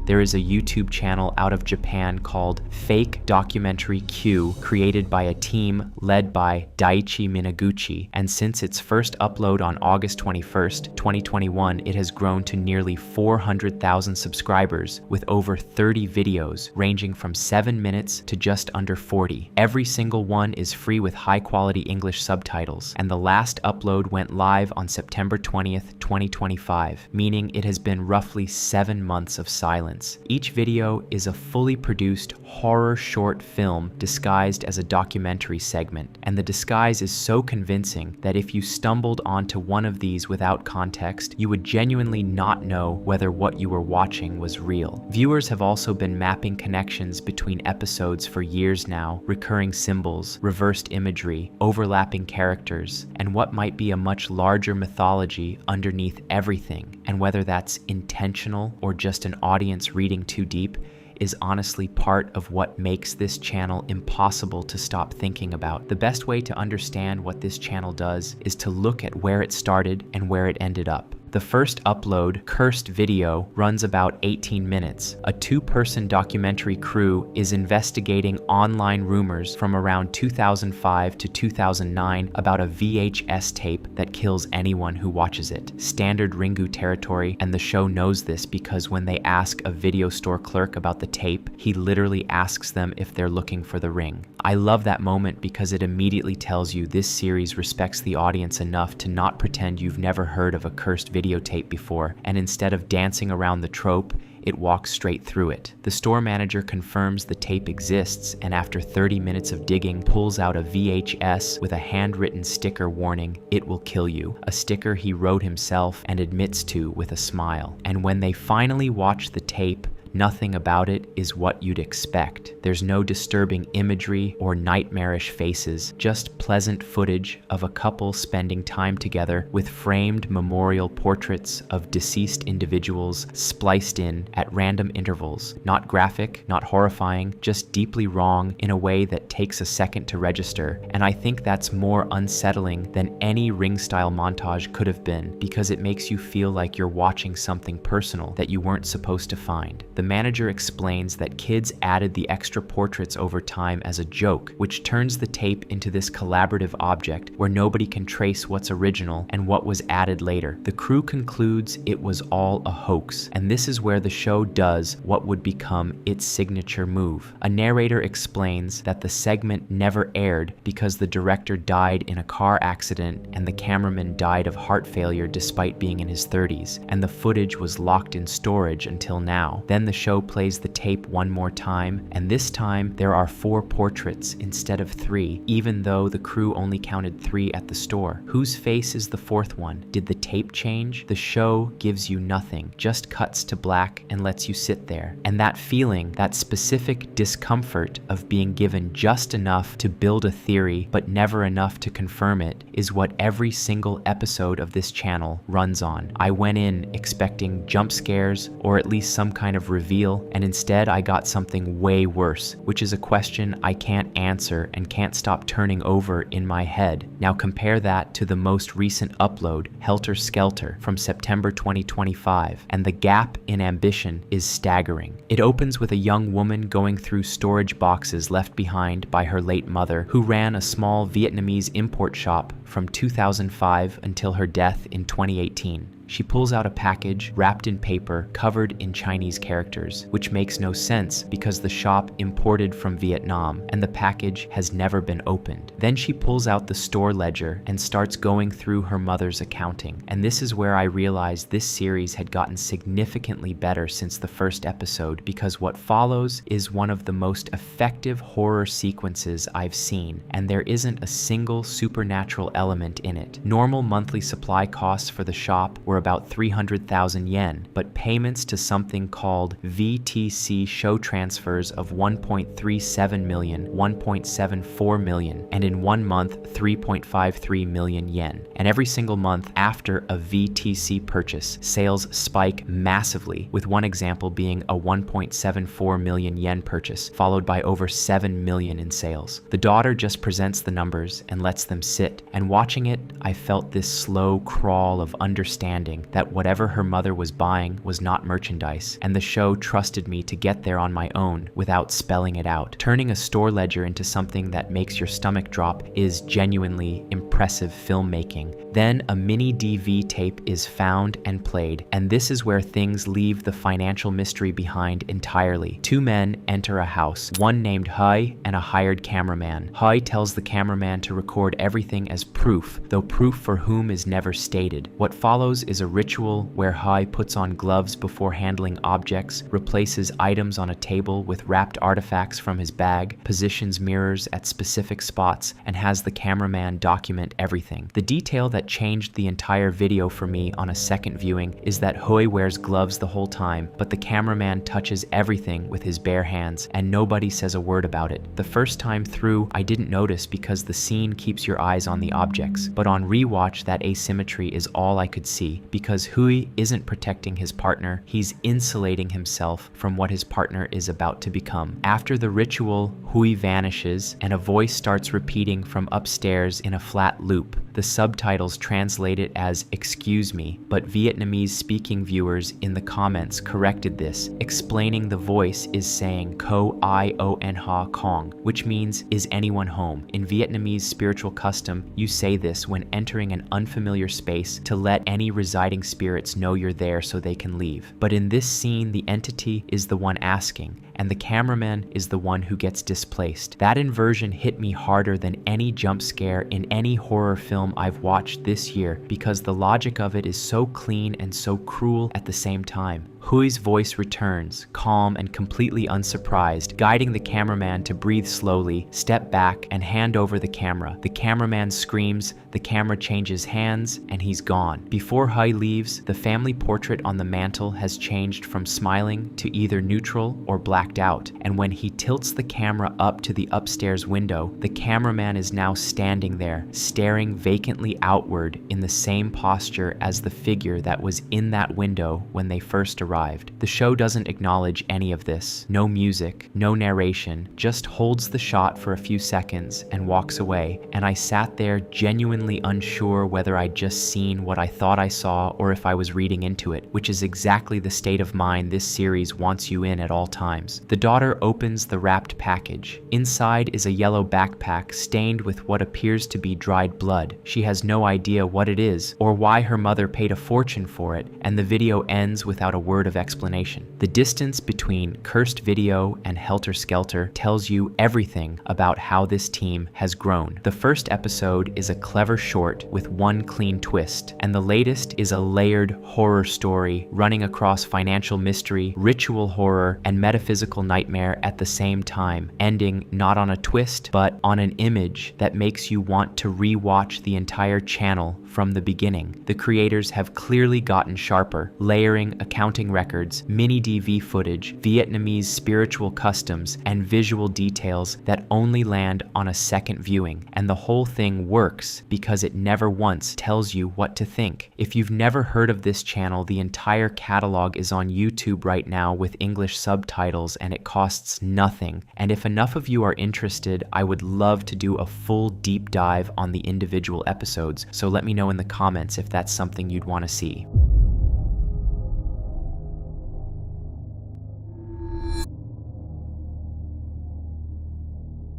There is a YouTube channel out of Japan called Fake Documentary Q, created by a team led by Daichi Minaguchi, and since its first upload on August 21st, 2021, it has grown to nearly 400,000 subscribers with over 30 videos ranging from 7 minutes to just under 40. Every single one is free with high-quality English subtitles, and the last upload went live on September 20th, 2025, meaning it has been roughly 7 months of silence. Each video is a fully produced horror short film disguised as a documentary segment, and the disguise is so convincing that if you stumbled onto one of these without context, you would genuinely not know whether what you were watching was real. Viewers have also been mapping connections between episodes for years now, recurring symbols, reversed imagery, overlapping characters, and what might be a much larger mythology underneath everything, and whether that's intentional or just an audience reading too deep is honestly part of what makes this channel impossible to stop thinking about. The best way to understand what this channel does is to look at where it started and where it ended up. The first upload, Cursed Video, runs about 18 minutes. A two-person documentary crew is investigating online rumors from around 2005 to 2009 about a VHS tape that kills anyone who watches it. Standard Ringu territory, and the show knows this because when they ask a video store clerk about the tape, he literally asks them if they're looking for the ring. I love that moment because it immediately tells you this series respects the audience enough to not pretend you've never heard of a cursed videotape before, and instead of dancing around the trope, it walks straight through it. The store manager confirms the tape exists, and after 30 minutes of digging, pulls out a VHS with a handwritten sticker warning, "It will kill you," a sticker he wrote himself and admits to with a smile. And when they finally watch the tape, nothing about it is what you'd expect. There's no disturbing imagery or nightmarish faces, just pleasant footage of a couple spending time together with framed memorial portraits of deceased individuals spliced in at random intervals. Not graphic, not horrifying, just deeply wrong in a way that takes a second to register. And I think that's more unsettling than any Ring-style montage could have been, because it makes you feel like you're watching something personal that you weren't supposed to find. The manager explains that kids added the extra portraits over time as a joke, which turns the tape into this collaborative object where nobody can trace what's original and what was added later. The crew concludes it was all a hoax, and this is where the show does what would become its signature move. A narrator explains that the segment never aired because the director died in a car accident and the cameraman died of heart failure despite being in his 30s, and the footage was locked in storage until now. Then the show plays the tape one more time, and this time there are 4 portraits instead of 3, even though the crew only counted 3 at the store. Whose face is the 4th one? Did the tape change? The show gives you nothing, just cuts to black and lets you sit there. And that feeling, that specific discomfort of being given just enough to build a theory but never enough to confirm it, is what every single episode of this channel runs on. I went in expecting jump scares or at least some kind of reveal, and instead I got something way worse, which is a question I can't answer and can't stop turning over in my head. Now compare that to the most recent upload, Helter Skelter, from September 2025, and the gap in ambition is staggering. It opens with a young woman going through storage boxes left behind by her late mother, who ran a small Vietnamese import shop from 2005 until her death in 2018. She pulls out a package wrapped in paper covered in Chinese characters, which makes no sense because the shop imported from Vietnam and the package has never been opened. Then she pulls out the store ledger and starts going through her mother's accounting. And this is where I realized this series had gotten significantly better since the first episode, because what follows is one of the most effective horror sequences I've seen, and there isn't a single supernatural element in it. Normal monthly supply costs for the shop were about 300,000 yen, but payments to something called VTC show transfers of 1.37 million, 1.74 million, and in 1 month, 3.53 million yen. And every single month after a VTC purchase, sales spike massively, with one example being a 1.74 million yen purchase, followed by over 7 million in sales. The daughter just presents the numbers and lets them sit, and watching it, I felt this slow crawl of understanding understanding that whatever her mother was buying was not merchandise, and the show trusted me to get there on my own without spelling it out. Turning a store ledger into something that makes your stomach drop is genuinely impressive filmmaking. Then a mini DV tape is found and played, and this is where things leave the financial mystery behind entirely. Two men enter a house, one named Hai and a hired cameraman. Hai tells the cameraman to record everything as proof, though proof for whom is never stated. What follows is a ritual where Hai puts on gloves before handling objects, replaces items on a table with wrapped artifacts from his bag, positions mirrors at specific spots, and has the cameraman document everything. The detail that changed the entire video for me on a second viewing is that Hai wears gloves the whole time, but the cameraman touches everything with his bare hands, and nobody says a word about it. The first time through, I didn't notice because the scene keeps your eyes on the objects, but on rewatch, that asymmetry is all I could see, because Hui isn't protecting his partner, he's insulating himself from what his partner is about to become. After the ritual, Hui vanishes, and a voice starts repeating from upstairs in a flat loop. The subtitles translate it as "excuse me," but Vietnamese speaking viewers in the comments corrected this, explaining the voice is saying "Ko I O N Ha Kong," which means "is anyone home?" In Vietnamese spiritual custom, you say this when entering an unfamiliar space to let any residing spirits know you're there so they can leave. But in this scene, the entity is the one asking, and the cameraman is the one who gets displaced. That inversion hit me harder than any jump scare in any horror film I've watched this year, because the logic of it is so clean and so cruel at the same time. Hui's voice returns, calm and completely unsurprised, guiding the cameraman to breathe slowly, step back, and hand over the camera. The cameraman screams, the camera changes hands, and he's gone. Before Hui leaves, the family portrait on the mantle has changed from smiling to either neutral or blacked out, and when he tilts the camera up to the upstairs window, the cameraman is now standing there, staring vacantly outward in the same posture as the figure that was in that window when they first arrived. The show doesn't acknowledge any of this. No music, no narration, just holds the shot for a few seconds and walks away, and I sat there genuinely unsure whether I'd just seen what I thought I saw or if I was reading into it, which is exactly the state of mind this series wants you in at all times. The daughter opens the wrapped package. Inside is a yellow backpack stained with what appears to be dried blood. She has no idea what it is or why her mother paid a fortune for it, and the video ends without a word of explanation. The distance between Cursed Video and Helter Skelter tells you everything about how this team has grown. The first episode is a clever short with one clean twist, and the latest is a layered horror story running across financial mystery, ritual horror, and metaphysical nightmare at the same time, ending not on a twist, but on an image that makes you want to re-watch the entire channel from the beginning. The creators have clearly gotten sharper, layering accounting records, mini DV footage, Vietnamese spiritual customs, and visual details that only land on a second viewing. And the whole thing works because it never once tells you what to think. If you've never heard of this channel, the entire catalog is on YouTube right now with English subtitles, and it costs nothing. And if enough of you are interested, I would love to do a full deep dive on the individual episodes, so let me know in the comments if that's something you'd want to see.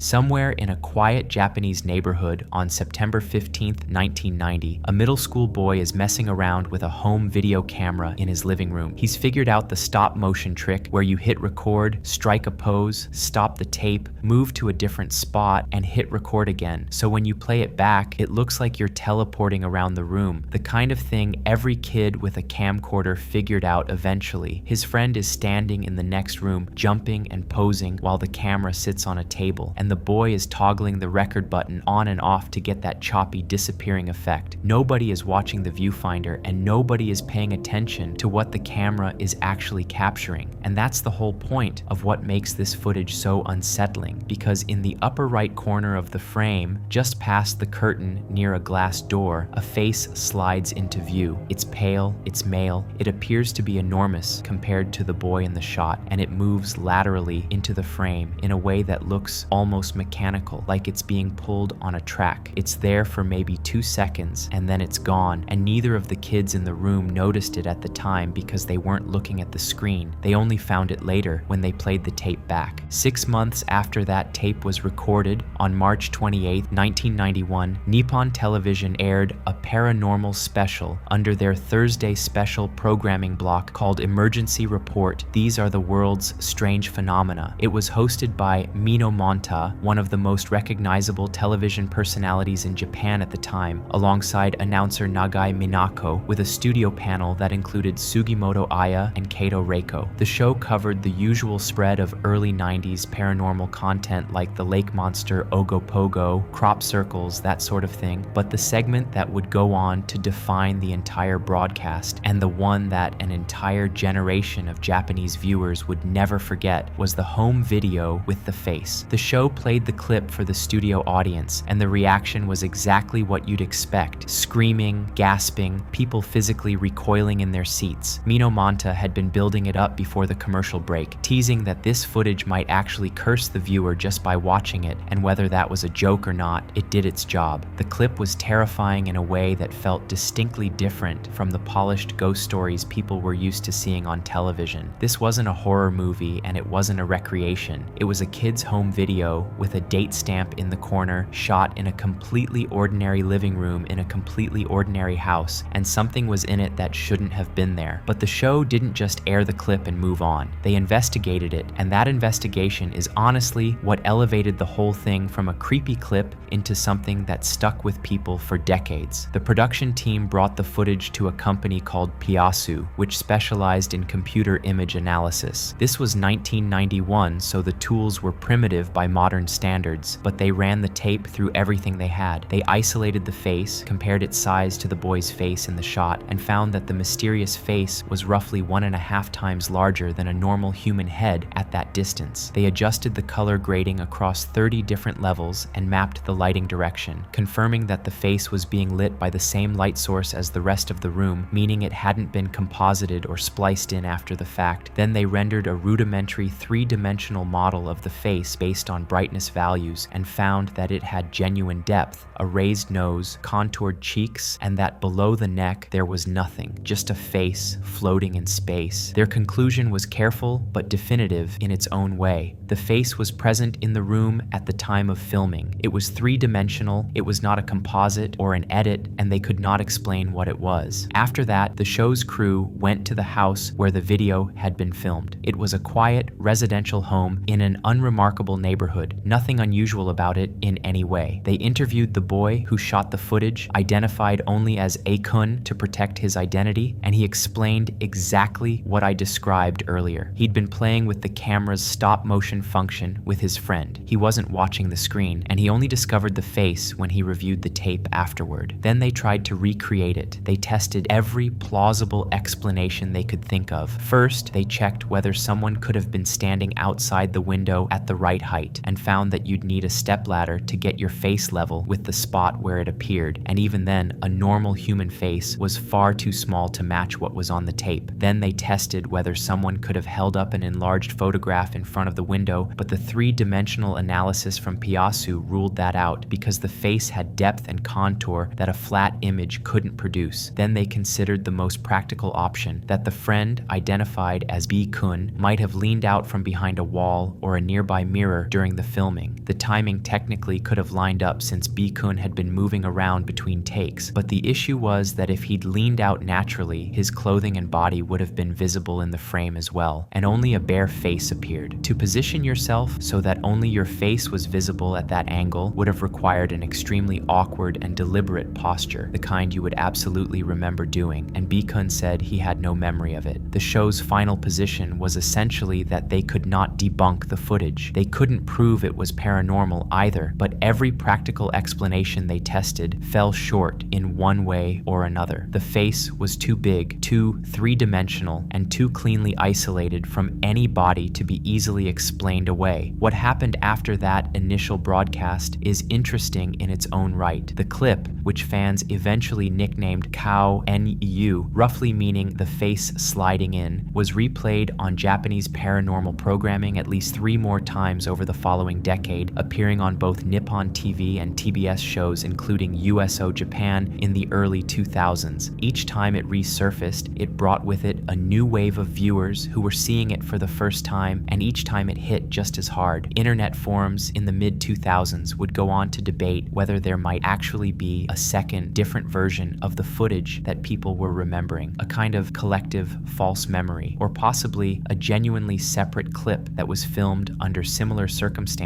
Somewhere in a quiet Japanese neighborhood on September 15th, 1990, a middle school boy is messing around with a home video camera in his living room. He's figured out the stop motion trick where you hit record, strike a pose, stop the tape, move to a different spot, and hit record again. So when you play it back, it looks like you're teleporting around the room, the kind of thing every kid with a camcorder figured out eventually. His friend is standing in the next room, jumping and posing while the camera sits on a table, and the boy is toggling the record button on and off to get that choppy disappearing effect. Nobody is watching the viewfinder, and nobody is paying attention to what the camera is actually capturing. And that's the whole point of what makes this footage so unsettling, because in the upper right corner of the frame, just past the curtain near a glass door, a face slides into view. It's pale, it's male, it appears to be enormous compared to the boy in the shot, and it moves laterally into the frame in a way that looks almost almost mechanical, like it's being pulled on a track. It's there for maybe 2 seconds and then it's gone, and neither of the kids in the room noticed it at the time because they weren't looking at the screen. They only found it later when they played the tape back. 6 months after that tape was recorded, on March 28, 1991, Nippon Television aired a paranormal special under their Thursday special programming block called Emergency Report. These are the world's strange phenomena. It was hosted by Mino Monta, one of the most recognizable television personalities in Japan at the time, alongside announcer Nagai Minako, with a studio panel that included Sugimoto Aya and Kato Reiko. The show covered the usual spread of early 90s paranormal content like the lake monster Ogopogo, crop circles, that sort of thing, but the segment that would go on to define the entire broadcast, and the one that an entire generation of Japanese viewers would never forget, was the home video with the face. The show played the clip for the studio audience, and the reaction was exactly what you'd expect: screaming, gasping, people physically recoiling in their seats. Mino Monta had been building it up before the commercial break, teasing that this footage might actually curse the viewer just by watching it, and whether that was a joke or not, it did its job. The clip was terrifying in a way that felt distinctly different from the polished ghost stories people were used to seeing on television. This wasn't a horror movie, and it wasn't a recreation. It was a kid's home video with a date stamp in the corner, shot in a completely ordinary living room in a completely ordinary house, and something was in it that shouldn't have been there. But the show didn't just air the clip and move on. They investigated it, and that investigation is honestly what elevated the whole thing from a creepy clip into something that stuck with people for decades. The production team brought the footage to a company called Piasu, which specialized in computer image analysis. This was 1991, so the tools were primitive by modern standards, but they ran the tape through everything they had. They isolated the face, compared its size to the boy's face in the shot, and found that the mysterious face was roughly 1.5 times larger than a normal human head at that distance. They adjusted the color grading across 30 different levels and mapped the lighting direction, confirming that the face was being lit by the same light source as the rest of the room, meaning it hadn't been composited or spliced in after the fact. Then they rendered a rudimentary 3-dimensional model of the face based on brightness values and found that it had genuine depth, a raised nose, contoured cheeks, and that below the neck there was nothing, just a face floating in space. Their conclusion was careful but definitive in its own way. The face was present in the room at the time of filming. It was 3-dimensional, it was not a composite or an edit, and they could not explain what it was. After that, the show's crew went to the house where the video had been filmed. It was a quiet, residential home in an unremarkable neighborhood, nothing unusual about it in any way. They interviewed the boy who shot the footage, identified only as A-kun to protect his identity, and he explained exactly what I described earlier. He'd been playing with the camera's stop-motion function with his friend. He wasn't watching the screen, and he only discovered the face when he reviewed the tape afterward. Then they tried to recreate it. They tested every plausible explanation they could think of. First, they checked whether someone could have been standing outside the window at the right height, and found that you'd need a stepladder to get your face level with the spot where it appeared, and even then, a normal human face was far too small to match what was on the tape. Then they tested whether someone could have held up an enlarged photograph in front of the window, but the 3-dimensional analysis from Piasu ruled that out because the face had depth and contour that a flat image couldn't produce. Then they considered the most practical option, that the friend, identified as B-kun, might have leaned out from behind a wall or a nearby mirror during the filming. The timing technically could have lined up since B-kun had been moving around between takes, but the issue was that if he'd leaned out naturally, his clothing and body would have been visible in the frame as well, and only a bare face appeared. To position yourself so that only your face was visible at that angle would have required an extremely awkward and deliberate posture, the kind you would absolutely remember doing, and B-kun said he had no memory of it. The show's final position was essentially that they could not debunk the footage. They couldn't prove it was paranormal either, but every practical explanation they tested fell short in one way or another. The face was too big, too 3-dimensional, and too cleanly isolated from any body to be easily explained away. What happened after that initial broadcast is interesting in its own right. The clip, which fans eventually nicknamed Kao NU, roughly meaning the face sliding in, was replayed on Japanese paranormal programming at least 3 more times over the following following decade, appearing on both Nippon TV and TBS shows including USO Japan in the early 2000s. Each time it resurfaced, it brought with it a new wave of viewers who were seeing it for the first time, and each time it hit just as hard. Internet forums in the mid-2000s would go on to debate whether there might actually be a second, different version of the footage that people were remembering, a kind of collective false memory, or possibly a genuinely separate clip that was filmed under similar circumstances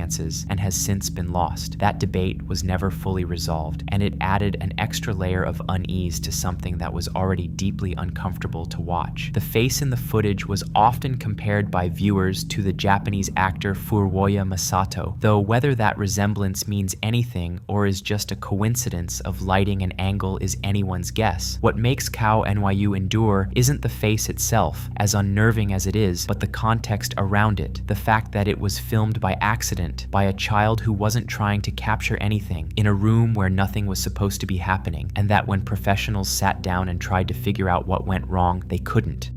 and has since been lost. That debate was never fully resolved, and it added an extra layer of unease to something that was already deeply uncomfortable to watch. The face in the footage was often compared by viewers to the Japanese actor Furuya Masato, though whether that resemblance means anything or is just a coincidence of lighting and angle is anyone's guess. What makes Cow NYU endure isn't the face itself, as unnerving as it is, but the context around it, the fact that it was filmed by accident, by a child who wasn't trying to capture anything, in a room where nothing was supposed to be happening, and that when professionals sat down and tried to figure out what went wrong, they couldn't.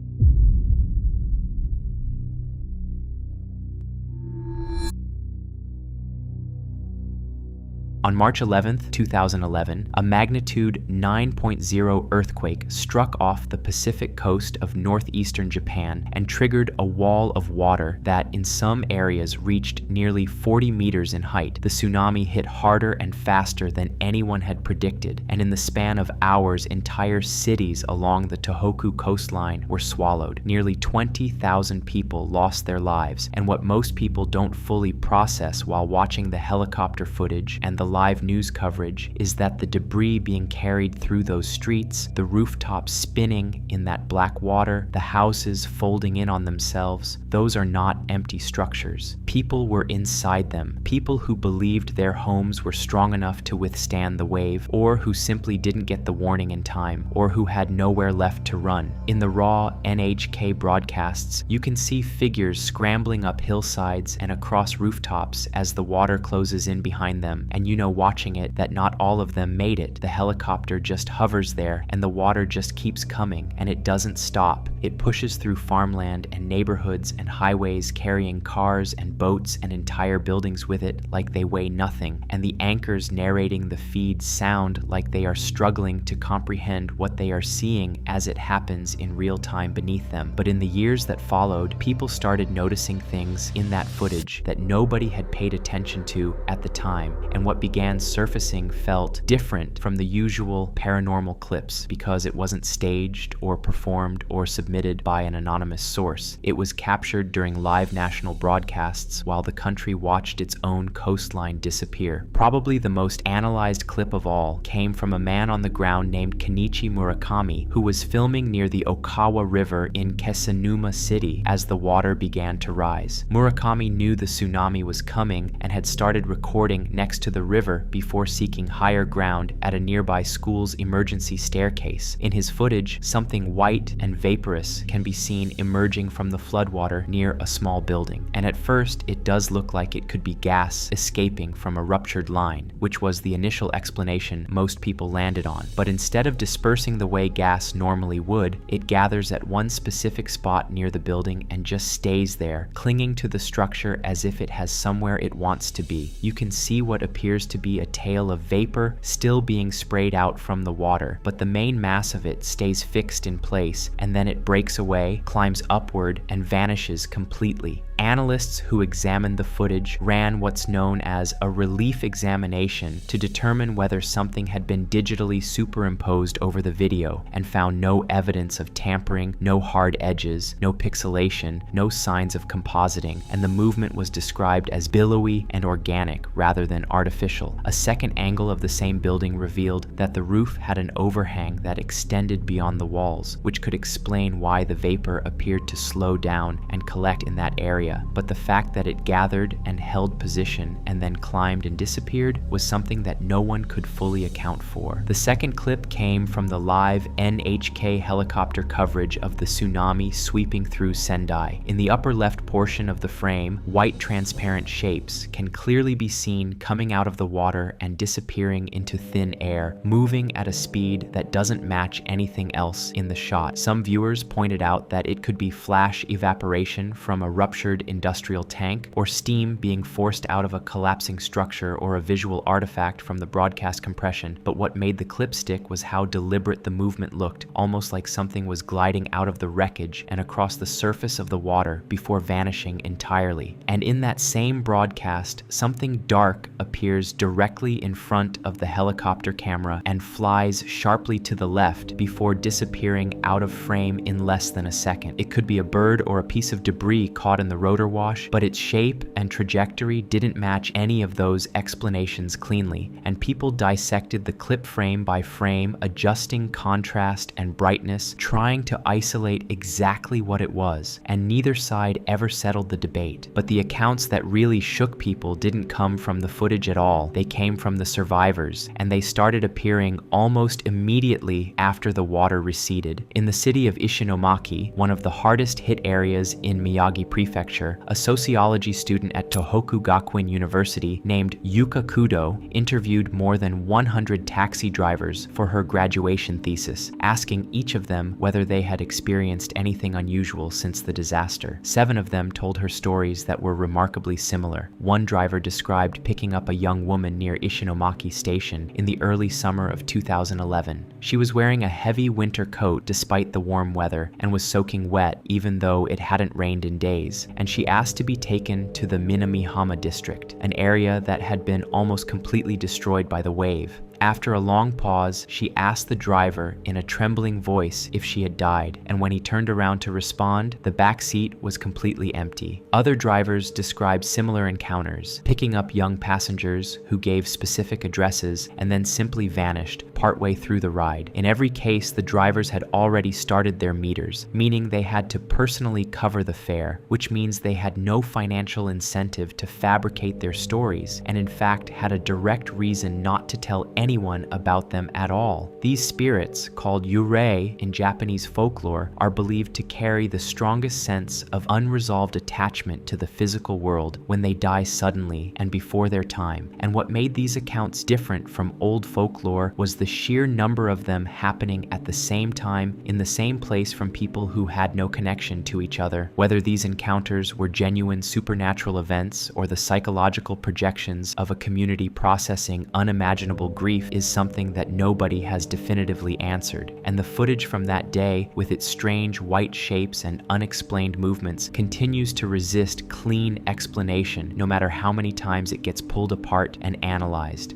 On March 11, 2011, a magnitude 9.0 earthquake struck off the Pacific coast of northeastern Japan and triggered a wall of water that in some areas reached nearly 40 meters in height. The tsunami hit harder and faster than anyone had predicted, and in the span of hours, entire cities along the Tohoku coastline were swallowed. Nearly 20,000 people lost their lives, and what most people don't fully process while watching the helicopter footage and the live news coverage is that the debris being carried through those streets, the rooftops spinning in that black water, the houses folding in on themselves, those are not empty structures. People were inside them, people who believed their homes were strong enough to withstand the wave, or who simply didn't get the warning in time, or who had nowhere left to run. In the raw NHK broadcasts, you can see figures scrambling up hillsides and across rooftops as the water closes in behind them, and you know watching it that not all of them made it. The helicopter just hovers there and the water just keeps coming, and it doesn't stop. It pushes through farmland and neighborhoods and highways, carrying cars and boats and entire buildings with it like they weigh nothing, and the anchors narrating the feed sound like they are struggling to comprehend what they are seeing as it happens in real time beneath them. But in the years that followed, people started noticing things in that footage that nobody had paid attention to at the time, and what began surfacing felt different from the usual paranormal clips because it wasn't staged or performed or submitted by an anonymous source. It was captured during live national broadcasts while the country watched its own coastline disappear. Probably the most analyzed clip of all came from a man on the ground named Kenichi Murakami, who was filming near the Okawa River in Kesanuma City as the water began to rise. Murakami knew the tsunami was coming and had started recording next to the river before seeking higher ground at a nearby school's emergency staircase. In his footage, something white and vaporous can be seen emerging from the floodwater near a small building, and at first it does look like it could be gas escaping from a ruptured line, which was the initial explanation most people landed on. But instead of dispersing the way gas normally would, it gathers at one specific spot near the building and just stays there, clinging to the structure as if it has somewhere it wants to be. You can see what appears to be a tail of vapor still being sprayed out from the water, but the main mass of it stays fixed in place, and then it breaks away, climbs upward, and vanishes completely. Analysts who examined the footage ran what's known as a relief examination to determine whether something had been digitally superimposed over the video, and found no evidence of tampering, no hard edges, no pixelation, no signs of compositing, and the movement was described as billowy and organic rather than artificial. A second angle of the same building revealed that the roof had an overhang that extended beyond the walls, which could explain why the vapor appeared to slow down and collect in that area. But the fact that it gathered and held position and then climbed and disappeared was something that no one could fully account for. The second clip came from the live NHK helicopter coverage of the tsunami sweeping through Sendai. In the upper left portion of the frame, white transparent shapes can clearly be seen coming out of the water and disappearing into thin air, moving at a speed that doesn't match anything else in the shot. Some viewers pointed out that it could be flash evaporation from a ruptured ruptured industrial tank, or steam being forced out of a collapsing structure or a visual artifact from the broadcast compression, but what made the clip stick was how deliberate the movement looked, almost like something was gliding out of the wreckage and across the surface of the water before vanishing entirely. And in that same broadcast, something dark appears directly in front of the helicopter camera and flies sharply to the left before disappearing out of frame in less than a second. It could be a bird or a piece of debris caught in the rotor wash, but its shape and trajectory didn't match any of those explanations cleanly, and people dissected the clip frame by frame, adjusting contrast and brightness, trying to isolate exactly what it was, and neither side ever settled the debate. But the accounts that really shook people didn't come from the footage at all. They came from the survivors, and they started appearing almost immediately after the water receded. In the city of Ishinomaki, one of the hardest hit areas in Miyagi Prefecture, a sociology student at Tohoku Gakuen University named Yuka Kudo interviewed more than 100 taxi drivers for her graduation thesis, asking each of them whether they had experienced anything unusual since the disaster. 7 of them told her stories that were remarkably similar. One driver described picking up a young woman near Ishinomaki Station in the early summer of 2011. She was wearing a heavy winter coat despite the warm weather and was soaking wet even though it hadn't rained in days, and she asked to be taken to the Minamihama district, an area that had been almost completely destroyed by the wave. After a long pause, she asked the driver in a trembling voice if she had died, and when he turned around to respond, the back seat was completely empty. Other drivers described similar encounters, picking up young passengers who gave specific addresses and then simply vanished partway through the ride. In every case, the drivers had already started their meters, meaning they had to personally cover the fare, which means they had no financial incentive to fabricate their stories, and in fact had a direct reason not to tell anyone about them at all. These spirits, called yurei in Japanese folklore, are believed to carry the strongest sense of unresolved attachment to the physical world when they die suddenly and before their time. And what made these accounts different from old folklore was the sheer number of them happening at the same time in the same place from people who had no connection to each other. Whether these encounters were genuine supernatural events or the psychological projections of a community processing unimaginable grief is something that nobody has definitively answered, and the footage from that day, with its strange white shapes and unexplained movements, continues to resist clean explanation no matter how many times it gets pulled apart and analyzed.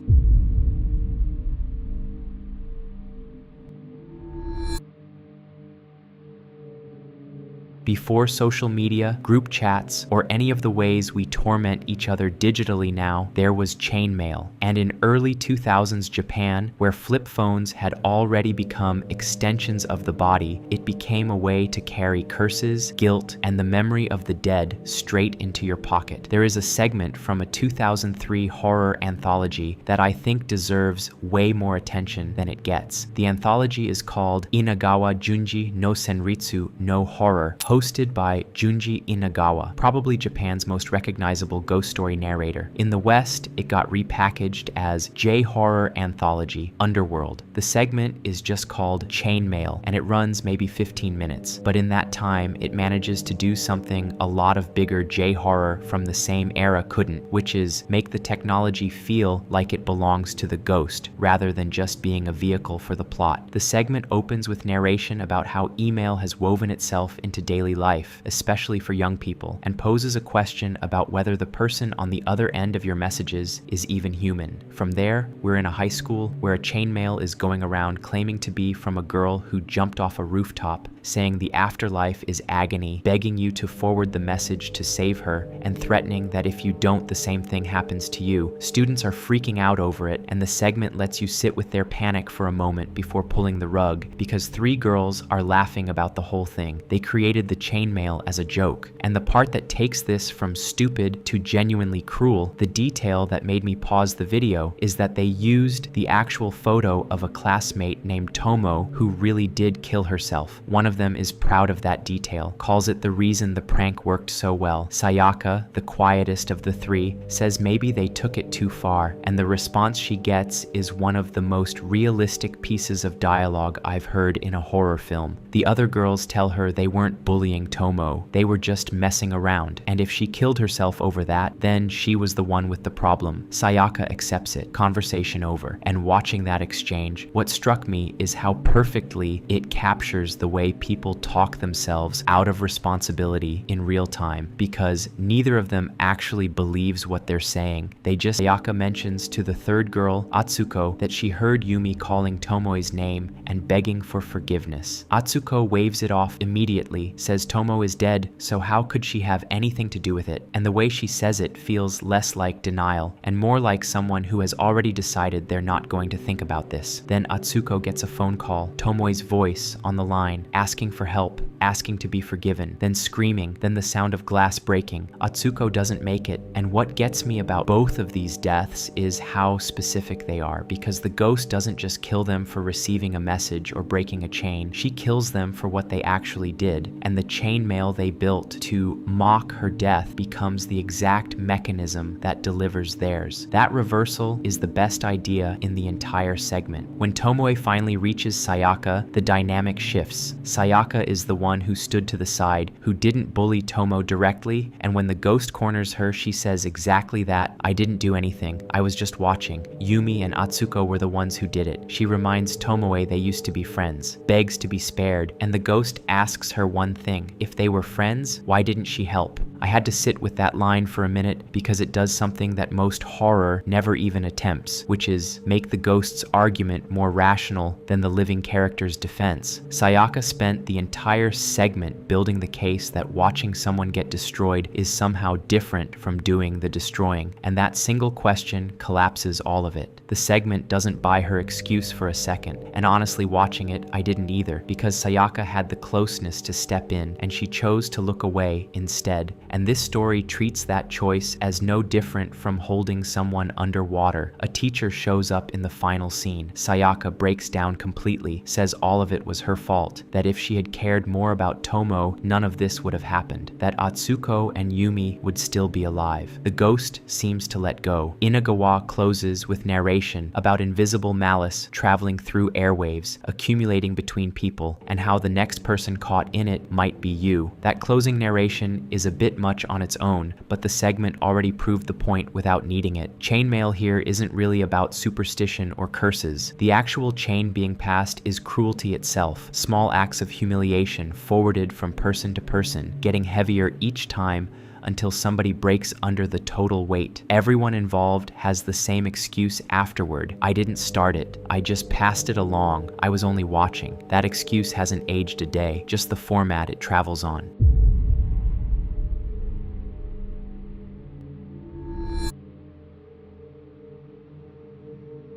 Before social media, group chats, or any of the ways we torment each other digitally now, there was chainmail. And in early 2000s Japan, where flip phones had already become extensions of the body, it became a way to carry curses, guilt, and the memory of the dead straight into your pocket. There is a segment from a 2003 horror anthology that I think deserves way more attention than it gets. The anthology is called Inagawa Junji no Senritsu no Horror, hosted by Junji Inagawa, probably Japan's most recognizable ghost story narrator. In the West, it got repackaged as J-Horror Anthology Underworld. The segment is just called Chainmail, and it runs maybe 15 minutes. But in that time, it manages to do something a lot of bigger J-Horror from the same era couldn't, which is make the technology feel like it belongs to the ghost, rather than just being a vehicle for the plot. The segment opens with narration about how email has woven itself into daily life, especially for young people, and poses a question about whether the person on the other end of your messages is even human. From there, we're in a high school where a chainmail is going around claiming to be from a girl who jumped off a rooftop, saying the afterlife is agony, begging you to forward the message to save her, and threatening that if you don't, the same thing happens to you. Students are freaking out over it, and the segment lets you sit with their panic for a moment before pulling the rug, because 3 girls are laughing about the whole thing. They created the chainmail as a joke. And the part that takes this from stupid to genuinely cruel, the detail that made me pause the video, is that they used the actual photo of a classmate named Tomo who really did kill herself. One of them is proud of that detail, calls it the reason the prank worked so well. Sayaka, the quietest of the three, says maybe they took it too far, and the response she gets is one of the most realistic pieces of dialogue I've heard in a horror film. The other girls tell her they weren't bullying Tomo, they were just messing around, and if she killed herself over that, then she was the one with the problem. Sayaka accepts it, conversation over, and watching that exchange, what struck me is how perfectly it captures the way people talk themselves out of responsibility in real time, because neither of them actually believes what they're saying. Sayaka mentions to the third girl, Atsuko, that she heard Yumi calling Tomoe's name and begging for forgiveness. Atsuko waves it off immediately, says Tomo is dead, so how could she have anything to do with it? And the way she says it feels less like denial and more like someone who has already decided they're not going to think about this. Then Atsuko gets a phone call, Tomoe's voice on the line, asking for help, asking to be forgiven, then screaming, then the sound of glass breaking. Atsuko doesn't make it, and what gets me about both of these deaths is how specific they are, because the ghost doesn't just kill them for receiving a message or breaking a chain, she kills them for what they actually did, and the chainmail they built to mock her death becomes the exact mechanism that delivers theirs. That reversal is the best idea in the entire segment. When Tomoe finally reaches Sayaka, the dynamic shifts. Sayaka is the one who stood to the side, who didn't bully Tomo directly, and when the ghost corners her, she says exactly that. I didn't do anything, I was just watching. Yumi and Atsuko were the ones who did it. She reminds Tomoe they used to be friends, begs to be spared, and the ghost asks her one thing. If they were friends, why didn't she help? I had to sit with that line for a minute because it does something that most horror never even attempts, which is make the ghost's argument more rational than the living character's defense. Sayaka spent the entire segment building the case that watching someone get destroyed is somehow different from doing the destroying, and that single question collapses all of it. The segment doesn't buy her excuse for a second, and honestly watching it, I didn't either, because Sayaka had the closeness to step in, and she chose to look away instead. And this story treats that choice as no different from holding someone underwater. A teacher shows up in the final scene. Sayaka breaks down completely, says all of it was her fault, that if she had cared more about Tomo, none of this would have happened, that Atsuko and Yumi would still be alive. The ghost seems to let go. Inagawa closes with narration about invisible malice traveling through airwaves, accumulating between people, and how the next person caught in it might be you. That closing narration is a bit much on its own, but the segment already proved the point without needing it. Chainmail here isn't really about superstition or curses. The actual chain being passed is cruelty itself, small acts of humiliation forwarded from person to person, getting heavier each time until somebody breaks under the total weight. Everyone involved has the same excuse afterward. I didn't start it. I just passed it along. I was only watching. That excuse hasn't aged a day, just the format it travels on.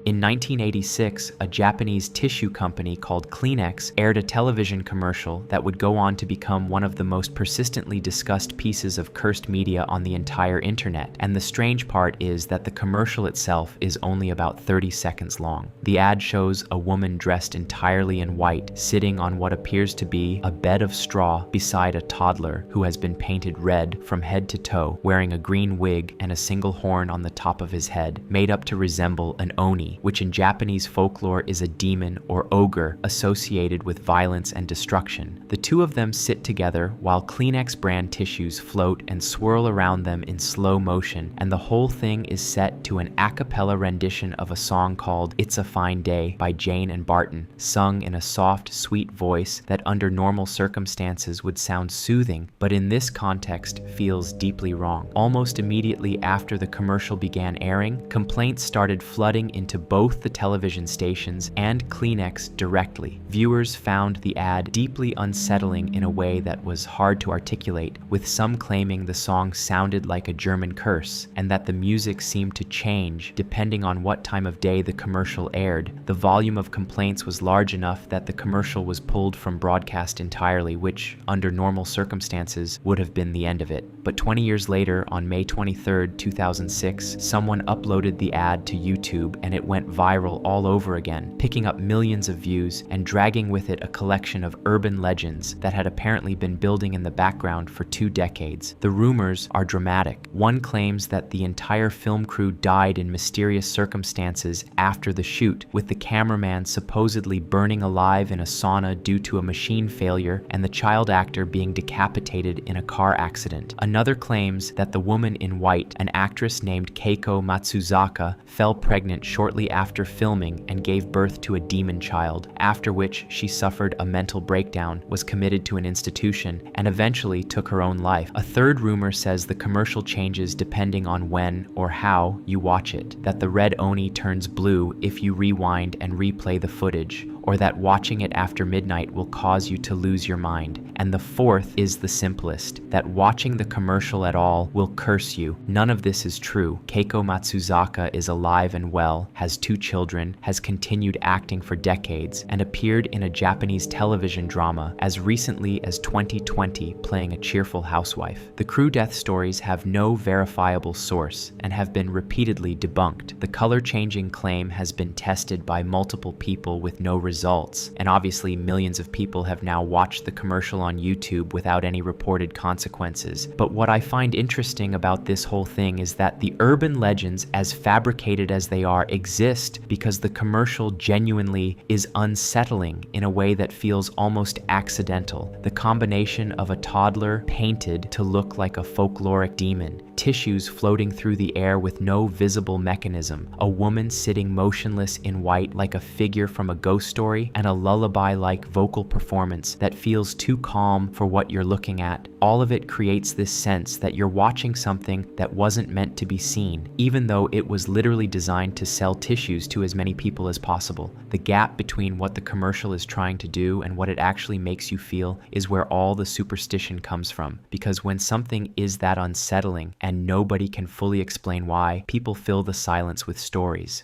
In 1986, a Japanese tissue company called Kleenex aired a television commercial that would go on to become one of the most persistently discussed pieces of cursed media on the entire internet. And the strange part is that the commercial itself is only about 30 seconds long. The ad shows a woman dressed entirely in white, sitting on what appears to be a bed of straw beside a toddler who has been painted red from head to toe, wearing a green wig and a single horn on the top of his head, made up to resemble an oni, which in Japanese folklore is a demon or ogre associated with violence and destruction. The two of them sit together while Kleenex brand tissues float and swirl around them in slow motion, and the whole thing is set to an a cappella rendition of a song called It's a Fine Day by Jane and Barton, sung in a soft, sweet voice that under normal circumstances would sound soothing, but in this context feels deeply wrong. Almost immediately after the commercial began airing, complaints started flooding into both the television stations and Kleenex directly. Viewers found the ad deeply unsettling in a way that was hard to articulate, with some claiming the song sounded like a German curse, and that the music seemed to change depending on what time of day the commercial aired. The volume of complaints was large enough that the commercial was pulled from broadcast entirely, which, under normal circumstances, would have been the end of it. But 20 years later, on May 23, 2006, someone uploaded the ad to YouTube, and it went went viral all over again, picking up millions of views and dragging with it a collection of urban legends that had apparently been building in the background for 2 decades. The rumors are dramatic. One claims that the entire film crew died in mysterious circumstances after the shoot, with the cameraman supposedly burning alive in a sauna due to a machine failure and the child actor being decapitated in a car accident. Another claims that the woman in white, an actress named Keiko Matsuzaka, fell pregnant shortly after filming and gave birth to a demon child, after which she suffered a mental breakdown, was committed to an institution, and eventually took her own life. A third rumor says the commercial changes depending on when or how you watch it, that the red oni turns blue if you rewind and replay the footage, or that watching it after midnight will cause you to lose your mind. And the fourth is the simplest, that watching the commercial at all will curse you. None of this is true. Keiko Matsuzaka is alive and well, has 2 children, has continued acting for decades, and appeared in a Japanese television drama as recently as 2020 playing a cheerful housewife. The crew death stories have no verifiable source and have been repeatedly debunked. The color-changing claim has been tested by multiple people with no results, and obviously millions of people have now watched the commercial on YouTube without any reported consequences. But what I find interesting about this whole thing is that the urban legends, as fabricated as they are, exist because the commercial genuinely is unsettling in a way that feels almost accidental. The combination of a toddler painted to look like a folkloric demon, tissues floating through the air with no visible mechanism, a woman sitting motionless in white like a figure from a ghost story, and a lullaby-like vocal performance that feels too calm for what you're looking at. All of it creates this sense that you're watching something that wasn't meant to be seen, even though it was literally designed to sell tissues to as many people as possible. The gap between what the commercial is trying to do and what it actually makes you feel is where all the superstition comes from, because when something is that unsettling and nobody can fully explain why, people fill the silence with stories.